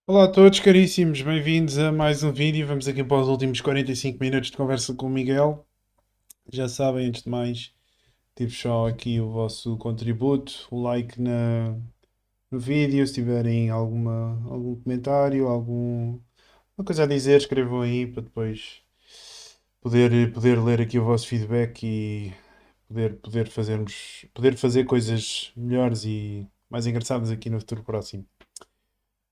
Olá a todos, caríssimos, bem-vindos a mais um vídeo. Vamos aqui para os últimos 45 minutos de conversa com o Miguel. Já sabem, antes de mais, tive só aqui o vosso contributo, o like no vídeo. Se tiverem algum comentário, alguma coisa a dizer, escrevam aí para depois poder ler aqui o vosso feedback e poder fazer coisas melhores e mais engraçadas aqui no futuro próximo.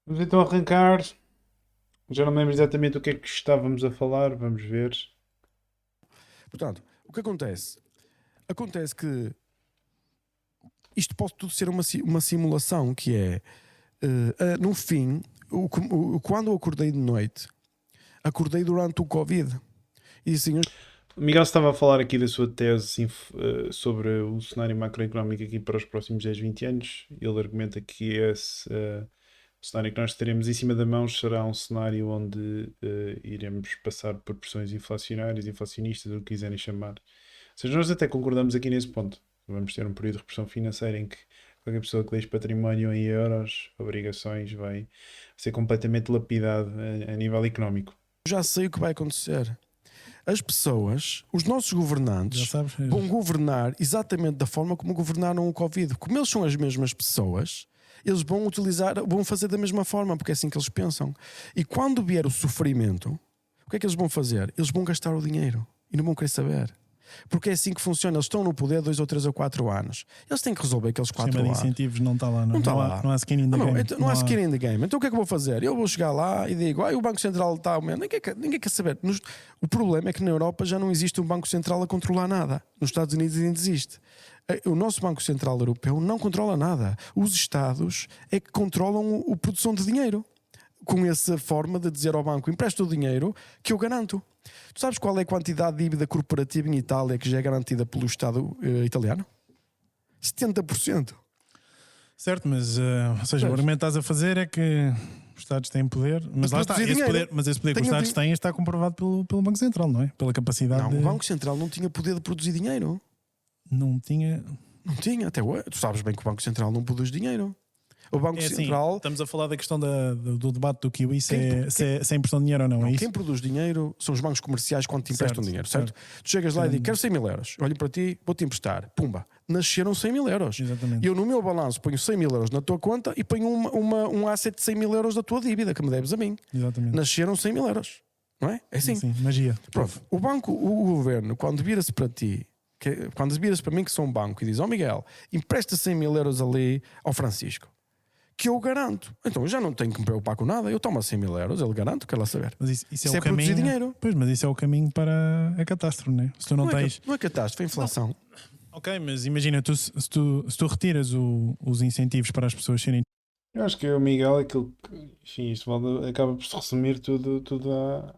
Vamos então arrancar. Já não me lembro exatamente o que é que estávamos a falar, vamos ver. Portanto, o que acontece? Acontece que isto pode tudo ser uma simulação, que é, no fim, quando eu acordei de noite, acordei durante o Covid. E assim, O Miguel estava a falar aqui da sua tese sobre o cenário macroeconómico aqui para os próximos 10, 20 anos. Ele argumenta que esse cenário que nós teremos em cima da mão será um cenário onde iremos passar por pressões inflacionárias, inflacionistas, o que quiserem chamar. Ou seja, nós até concordamos aqui nesse ponto. Vamos ter um período de repressão financeira em que qualquer pessoa que deixe património em euros, obrigações, vai ser completamente lapidado a nível económico. já sei o que vai acontecer. As pessoas, os nossos governantes, vão governar exatamente da forma como governaram o Covid. Como eles são as mesmas pessoas, eles vão fazer da mesma forma, porque é assim que eles pensam. E quando vier o sofrimento, o que é que eles vão fazer? Eles vão gastar o dinheiro e não vão querer saber. Porque é assim que funciona. Eles estão no poder 2 ou 3 ou 4 anos. Eles têm que resolver aqueles 4 anos. O sistema de incentivos não está lá. Não está lá. Não há skin in the game. Então, não há skin in the game. Então o que é que eu vou fazer? Eu vou chegar lá e digo, o Banco Central está a aumentar. Ninguém quer saber. O problema é que na Europa já não existe um Banco Central a controlar nada. Nos Estados Unidos ainda existe. O nosso Banco Central Europeu não controla nada. Os Estados é que controlam a produção de dinheiro. Com essa forma de dizer ao banco, empresta o dinheiro que eu garanto. Tu sabes qual é a quantidade de dívida corporativa em Itália que já é garantida pelo Estado italiano? 70%. Certo, mas ou seja, o argumento que estás a fazer é que os Estados têm poder, mas lá está, esse poder que os Estados têm está comprovado pelo Banco Central, não é? Pela capacidade Não, o Banco Central não tinha poder de produzir dinheiro. Não tinha, até hoje. Tu sabes bem que o Banco Central não produz dinheiro. O Banco Central... Assim, estamos a falar da questão do debate do QE, se é impressão de dinheiro ou não, é isso? Quem produz dinheiro são os bancos comerciais quando te emprestam dinheiro, certo? Tu chegas lá e dizes, quero 100 mil euros, olho para ti, vou-te emprestar, pumba, nasceram 100 mil euros. Exatamente. Eu no meu balanço ponho 100 mil euros na tua conta e ponho um asset de 100 mil euros da tua dívida que me deves a mim. Exatamente. Nasceram 100 mil euros, não é? É assim. Sim, magia. Pronto, o governo, quando vira-se para ti, quando vira-se para mim que sou um banco e diz, Miguel, empresta 100 mil euros ali ao Francisco, que eu garanto. Então eu já não tenho que me preocupar com nada. Eu tomo 100 mil euros, ele garanto, quer lá saber. Mas isso é produzir dinheiro. Pois, mas isso é o caminho para a catástrofe, não é? Se tu não tens... Não é catástrofe, é inflação. Ok, mas imagina, se tu retiras os incentivos para as pessoas serem... Eu acho que o Miguel, enfim, isto acaba por se resumir tudo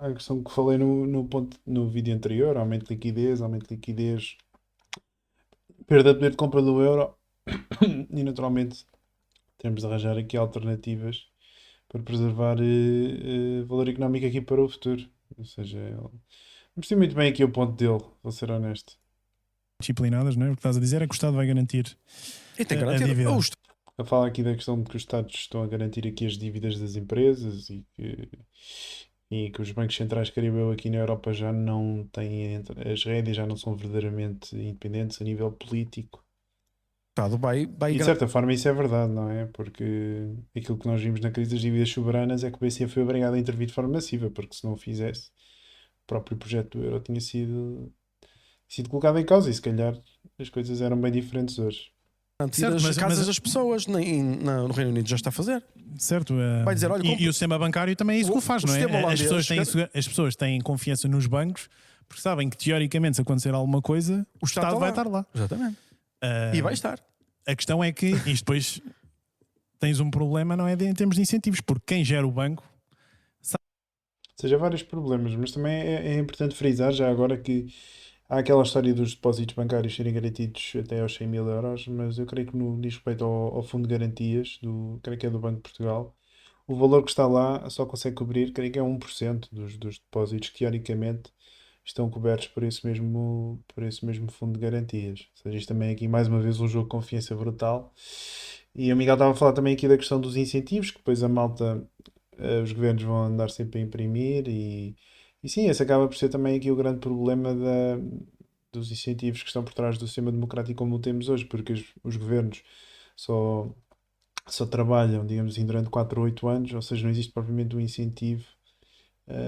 à questão que falei no vídeo anterior, aumento de liquidez, perda de poder de compra do euro e naturalmente temos de arranjar aqui alternativas para preservar valor económico aqui para o futuro. Ou seja, eu percebi muito bem aqui o ponto dele, vou ser honesto. Disciplinadas, não é? O que estás a dizer é que o Estado vai garantir a dívida. Eu falo aqui da questão de que os Estados estão a garantir aqui as dívidas das empresas e que os bancos centrais, creio eu, aqui na Europa já não têm, as rédeas já não são verdadeiramente independentes a nível político. E de certa forma isso é verdade, não é? Porque aquilo que nós vimos na crise das dívidas soberanas é que o BCE foi obrigado a intervir de forma massiva, porque se não o fizesse, o próprio projeto do euro tinha sido colocado em causa e se calhar as coisas eram bem diferentes hoje. Certo, mas casas das pessoas no Reino Unido já está a fazer. Certo. Vai dizer, olha, e o sistema bancário também é isso que o faz, não é? As pessoas têm confiança nos bancos porque sabem que teoricamente se acontecer alguma coisa o Estado vai estar lá. Exatamente. E vai estar. A questão é que isto depois tens um problema, não é em termos de incentivos, porque quem gera o banco sabe. Ou seja, há vários problemas, mas também é importante frisar já agora que há aquela história dos depósitos bancários serem garantidos até aos 100 mil euros, mas eu creio que no diz respeito ao fundo de garantias, creio que é do Banco de Portugal, o valor que está lá só consegue cobrir, creio que é 1% dos depósitos que teoricamente estão cobertos por esse mesmo fundo de garantias. Ou seja, isto também aqui mais uma vez um jogo de confiança brutal. E o Miguel estava a falar também aqui da questão dos incentivos, que depois a malta, os governos vão andar sempre a imprimir e sim, esse acaba por ser também aqui o grande problema dos incentivos que estão por trás do sistema democrático como o temos hoje, porque os governos só, só trabalham, digamos assim, durante 4 ou 8 anos, ou seja, não existe propriamente um incentivo.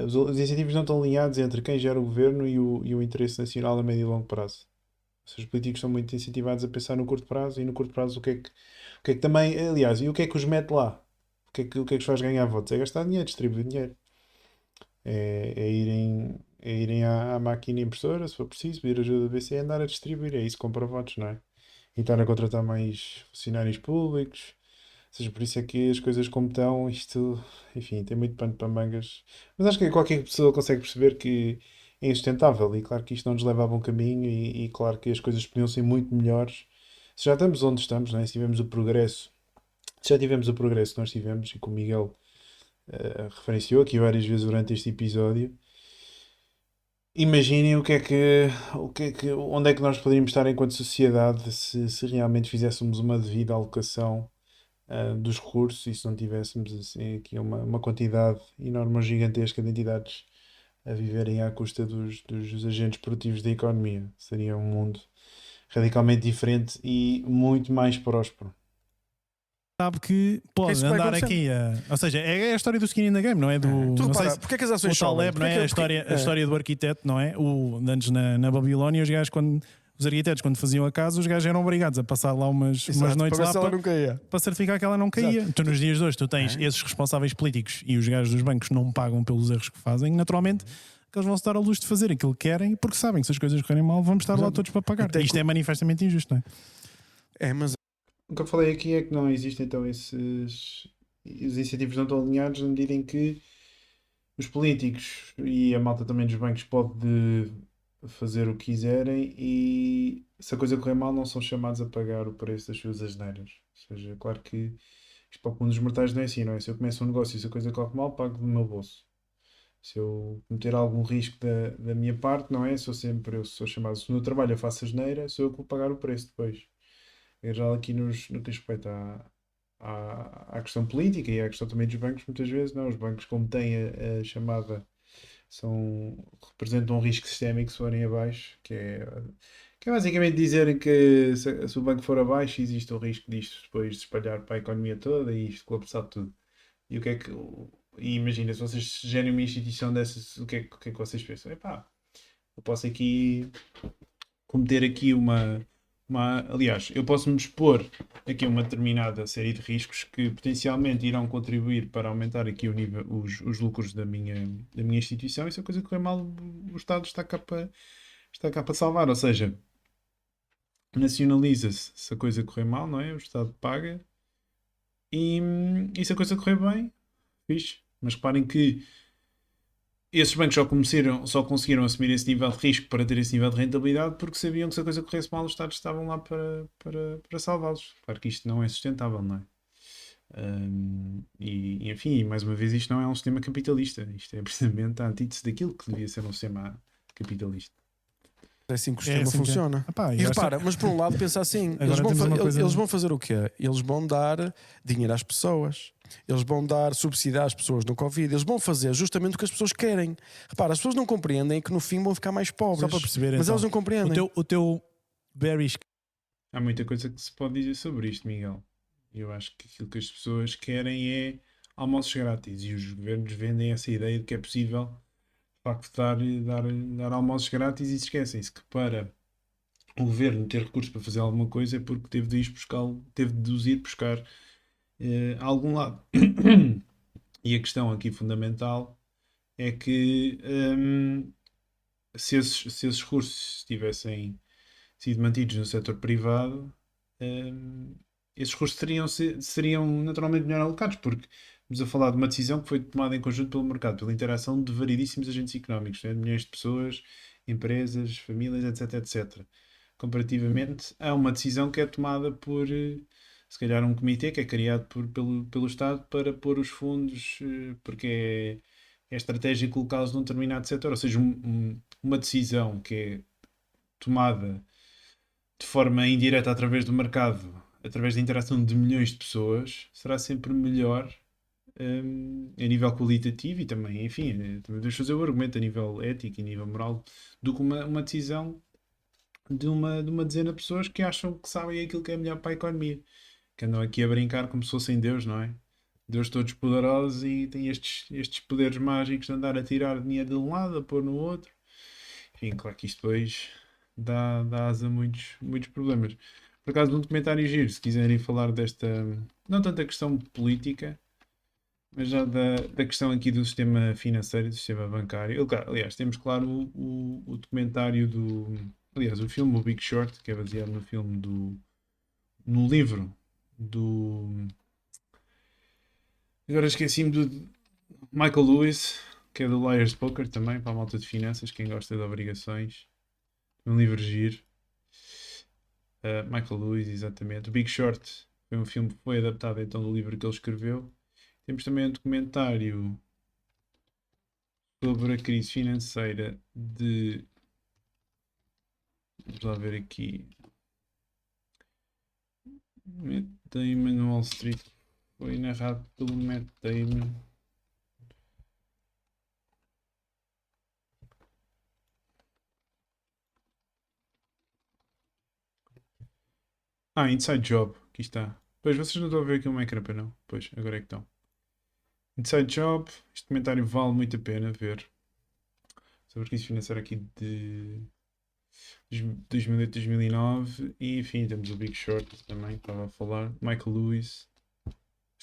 Os incentivos não estão alinhados entre quem gera o governo e o interesse nacional a médio e longo prazo. Ou seja, os políticos são muito incentivados a pensar no curto prazo e no curto prazo o que é que também, aliás, e o que é que os mete lá? O que é que os faz ganhar votos? É gastar dinheiro, distribuir dinheiro. É irem à máquina impressora, se for preciso, pedir ajuda do BCE e andar a distribuir. É isso que compra votos, não é? E estar a contratar mais funcionários públicos. Ou seja, por isso é que as coisas como estão, isto, enfim, tem muito pano para mangas. Mas acho que qualquer pessoa consegue perceber que é insustentável. E claro que isto não nos leva a bom caminho e claro que as coisas podiam ser muito melhores. Se já estamos onde estamos, não é? Se tivemos o progresso, se já tivemos o progresso que nós tivemos e que o Miguel referenciou aqui várias vezes durante este episódio, imaginem onde é que nós poderíamos estar enquanto sociedade se realmente fizéssemos uma devida alocação dos recursos e se não tivéssemos assim, aqui uma quantidade enorme ou gigantesca de entidades a viverem à custa dos agentes produtivos da economia. Seria um mundo radicalmente diferente e muito mais próspero. Sabe que pode isso vai andar acontecendo. aqui ou seja, é a história do skin in the game, não é? Tu Não repara, sei se, porque é que as ações o sobem? Taleb, não é? A história do arquiteto, não é? Antes na Babilónia, os arquitetos, quando faziam a casa, os gajos eram obrigados a passar lá umas noites para lá para certificar que ela não caía. Exato. Tu, nos dias de hoje, tu tens esses responsáveis políticos e os gajos dos bancos não pagam pelos erros que fazem, naturalmente que eles vão se dar a luz de fazer aquilo que querem porque sabem que se as coisas correrem mal, vamos estar lá todos para pagar. Isto é manifestamente injusto, não é? Mas O que eu falei aqui é que não existem então esses. Os incentivos não estão alinhados na medida em que os políticos e a malta também dos bancos pode fazer o que quiserem e se a coisa correr mal não são chamados a pagar o preço das suas asneiras. Ou seja, claro que isto para o mundo dos mortais não é assim, não é? Se eu começo um negócio e se a coisa corre mal, pago do meu bolso. Se eu cometer algum risco da minha parte, não é? Eu sou chamado, se no meu trabalho eu faço asneira, sou eu que vou pagar o preço depois. É já aqui no que respeita à questão política e à questão também dos bancos, muitas vezes, não, os bancos como têm a chamada representam um risco sistémico se forem abaixo, que é basicamente dizerem que se o banco for abaixo existe o risco disto depois de espalhar para a economia toda e isto colapsar tudo. E o que é que e imagina, se vocês gerem uma instituição dessas, o que é que vocês pensam? Epá, eu posso aqui cometer aqui aliás, eu posso me expor aqui a uma determinada série de riscos que potencialmente irão contribuir para aumentar aqui o nível, os lucros da minha instituição e se a coisa correr mal, o Estado está cá para salvar. Ou seja, nacionaliza-se se a coisa correr mal, não é? O Estado paga e se a coisa correr bem, fixe. Mas reparem que esses bancos só conseguiram assumir esse nível de risco para ter esse nível de rentabilidade porque sabiam que se a coisa corresse mal, os Estados estavam lá para salvá-los. Claro que isto não é sustentável, não é? Enfim, mais uma vez, isto não é um sistema capitalista. Isto é precisamente a antítese daquilo que devia ser um sistema capitalista. É assim que o sistema funciona. Epá, e repara, mas por um lado pensa assim, eles vão fazer o quê? Eles vão dar dinheiro às pessoas, eles vão dar subsídio às pessoas no Covid, eles vão fazer justamente o que as pessoas querem. Repara, as pessoas não compreendem que no fim vão ficar mais pobres. Só para perceber, mas então, elas não compreendem. O teu bearish. Há muita coisa que se pode dizer sobre isto, Miguel. Eu acho que aquilo que as pessoas querem é almoços grátis e os governos vendem essa ideia de que é possível de facto dar almoços grátis e se esquecem-se que para o governo ter recursos para fazer alguma coisa é porque teve de os ir buscar a algum lado. E a questão aqui fundamental é que se esses recursos tivessem sido mantidos no setor privado, esses recursos seriam naturalmente melhor alocados, porque estamos a falar de uma decisão que foi tomada em conjunto pelo mercado, pela interação de variedíssimos agentes económicos, né? De milhões de pessoas, empresas, famílias, etc, etc. Comparativamente a uma decisão que é tomada por, se calhar, um comitê que é criado pelo Estado para pôr os fundos, porque é estratégia colocá-los num determinado setor. Ou seja, uma decisão que é tomada de forma indireta através do mercado, através da interação de milhões de pessoas, será sempre melhor a nível qualitativo e também, enfim, também podemos fazer o argumento a nível ético e a nível moral do que uma decisão de uma dezena de pessoas que acham que sabem aquilo que é melhor para a economia, que andam aqui a brincar como se fossem Deus, não é? Deus todos poderosos e têm estes poderes mágicos de andar a tirar dinheiro de um lado, a pôr no outro. Enfim, claro que isto depois dá asa a muitos problemas. Por acaso, num documentário giro, se quiserem falar desta, não tanto a questão política, mas já da questão aqui do sistema financeiro e do sistema bancário. Aliás, temos, claro, o documentário do. Aliás, o filme, o Big Short, que é baseado no filme no livro do. Agora esqueci-me do Michael Lewis, que é do Liar's Poker também, para a malta de finanças, quem gosta de obrigações. Um livro giro. Michael Lewis, exatamente. O Big Short foi um filme que foi adaptado então do livro que ele escreveu. Temos também um documentário sobre a crise financeira de. Vamos lá ver aqui. Matt Damon, Wall Street. Foi narrado pelo Matt Damon. Inside Job. Aqui está. Pois, vocês não estão a ver aqui uma ecrã, não? Pois, agora é que estão. Inside Job. Este comentário vale muito a pena ver. Sobre a crise financeira aqui de 2008, 2009. E, enfim, temos o Big Short também, que estava a falar. Michael Lewis.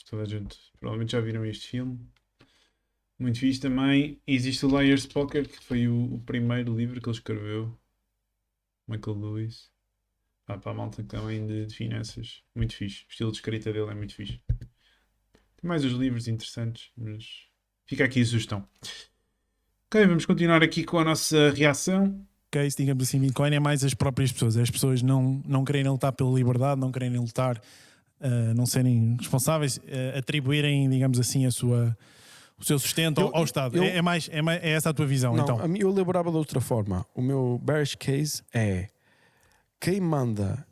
Toda a gente provavelmente já viram este filme. Muito fixe também. Existe o Liar's Poker, que foi o primeiro livro que ele escreveu. Michael Lewis. Para a malta também de finanças. Muito fixe. O estilo de escrita dele é muito fixe. Tem mais os livros interessantes, mas fica aqui a sugestão. Ok, vamos continuar aqui com a nossa reação. Ok, se digamos assim, Bitcoin é mais as próprias pessoas. As pessoas não querem lutar pela liberdade, não querem lutar, não serem responsáveis, atribuírem, digamos assim, o seu sustento ao Estado. É essa a tua visão, não, então? A mim eu elaborava de outra forma. O meu bearish case é quem manda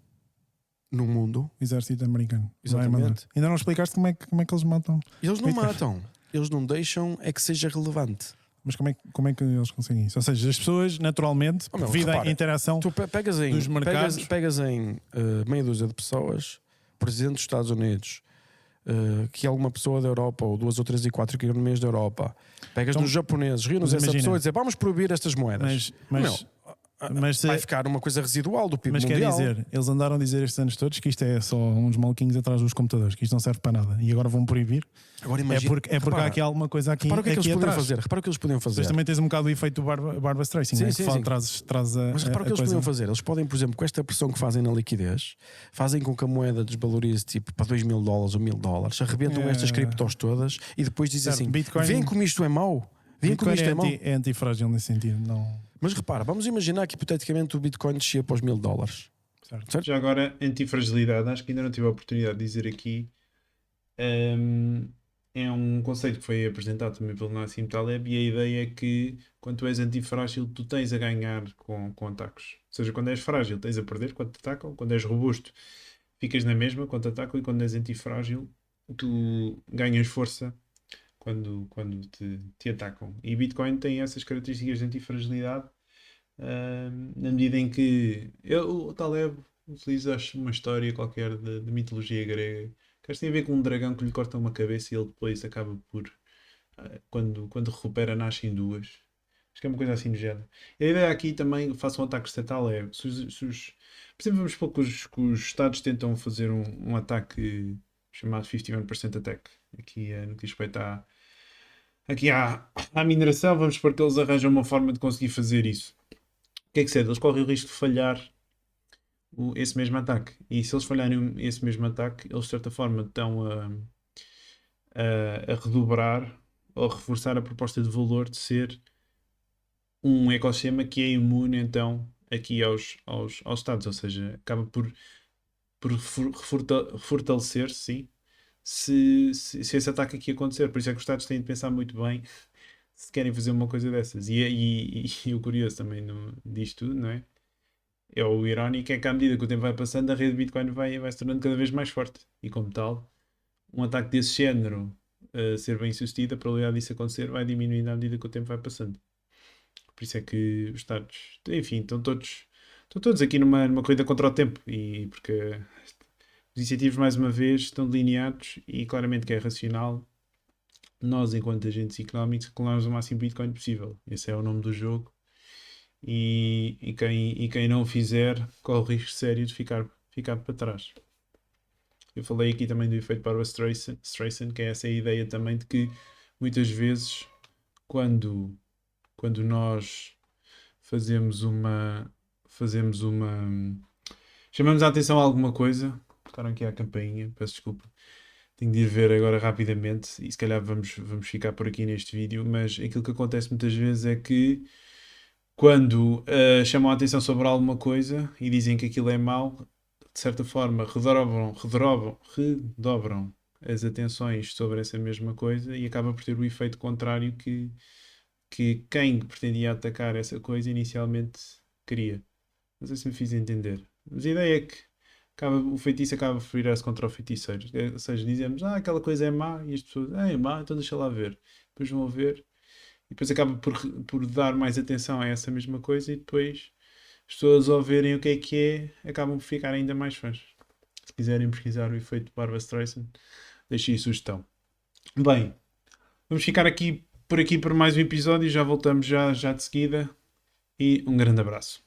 no mundo. Exército americano. Exatamente. Ainda não explicaste como é que eles matam. Eles não matam. Eles não deixam é que seja relevante. Mas como é que eles conseguem isso? Ou seja, as pessoas, naturalmente, devido à interação dos mercados... Pegas em meia dúzia de pessoas, presidente dos Estados Unidos, que é alguma pessoa da Europa, ou 2 ou 3 e 4 economias da Europa, pegas nos japoneses, reúnes essa pessoa e dizer vamos proibir estas moedas. Mas vai ficar uma coisa residual do PIB mundial. Mas quer dizer, eles andaram a dizer estes anos todos que isto é só uns maluquinhos atrás dos computadores, que isto não serve para nada e agora vão proibir. Agora imagina, é porque há aqui alguma coisa aqui, repara o que é que aqui eles atrás. podiam fazer. Repara o que eles podiam fazer. Mas também tens um bocado o efeito do Barbra Streisand, sim, né? sim, Que sim. traz a. Mas repara o que eles podiam fazer. Eles podem, por exemplo, com esta pressão que fazem na liquidez, fazem com que a moeda desvalorize tipo para $2.000 ou $1.000, arrebentam estas criptos todas e depois dizem assim: Bitcoin, vem como isto é mau. Bitcoin é antifrágil nesse sentido. Não... Mas repara, vamos imaginar que hipoteticamente o Bitcoin descia para os $1.000. Certo? Já agora, antifragilidade, acho que ainda não tive a oportunidade de dizer aqui. É um conceito que foi apresentado também pelo Nassim Taleb e a ideia é que quando tu és antifrágil, tu tens a ganhar com ataques. Ou seja, quando és frágil, tens a perder quando te atacam. Quando és robusto, ficas na mesma quando te atacam. E quando és antifrágil, tu ganhas força quando te atacam. E Bitcoin tem essas características de antifragilidade, na medida em que o Taleb utiliza, acho, uma história qualquer de mitologia grega que acho que tem a ver com um dragão que lhe corta uma cabeça e ele depois acaba por, quando recupera, nasce em duas. Acho que é uma coisa assim do género. E a ideia aqui também, façam um ataque estatal, é por exemplo, vamos supor que os Estados tentam fazer um ataque chamado 51% attack aqui no que diz respeito à mineração. Vamos supor que eles arranjam uma forma de conseguir fazer isso. O que é que serve? Eles correm o risco de falhar esse mesmo ataque. E se eles falharem esse mesmo ataque, eles de certa forma estão a redobrar ou a reforçar a proposta de valor de ser um ecossistema que é imune então aqui aos Estados. Ou seja, acaba por fortalecer-se, sim, se esse ataque aqui acontecer. Por isso é que os Estados têm de pensar muito bem se querem fazer uma coisa dessas. E o curioso também disto tudo, não é? É o irónico é que à medida que o tempo vai passando, a rede de Bitcoin vai se tornando cada vez mais forte. E como tal, um ataque desse género ser bem sucedido, a probabilidade disso acontecer vai diminuindo à medida que o tempo vai passando. Por isso é que os Estados, enfim, estão todos aqui numa corrida contra o tempo. E porque os incentivos, mais uma vez, estão delineados e claramente que é racional. Nós, enquanto agentes económicos, colamos o máximo Bitcoin possível. Esse é o nome do jogo. E quem não o fizer corre o risco sério de ficar para trás. Eu falei aqui também do efeito Barbra Streisand, que é essa ideia também de que muitas vezes quando nós fazemos uma chamamos a atenção a alguma coisa. Tocaram aqui à campainha, peço desculpa. Tenho de ir ver agora rapidamente e se calhar vamos ficar por aqui neste vídeo, mas aquilo que acontece muitas vezes é que quando chamam a atenção sobre alguma coisa e dizem que aquilo é mau, de certa forma redobram as atenções sobre essa mesma coisa e acaba por ter o efeito contrário que quem pretendia atacar essa coisa inicialmente queria. Não sei se me fiz entender. Mas a ideia é que o feitiço acaba por virar-se contra o feiticeiro. Ou seja, dizemos, aquela coisa é má, e as pessoas, é má, então deixa lá ver. Depois vão ver, e depois acaba por dar mais atenção a essa mesma coisa, e depois as pessoas ao verem o que é, acabam por ficar ainda mais fãs. Se quiserem pesquisar o efeito Barbra Streisand, deixem aí sugestão. Bem, vamos ficar por aqui por mais um episódio, já voltamos já de seguida, e um grande abraço.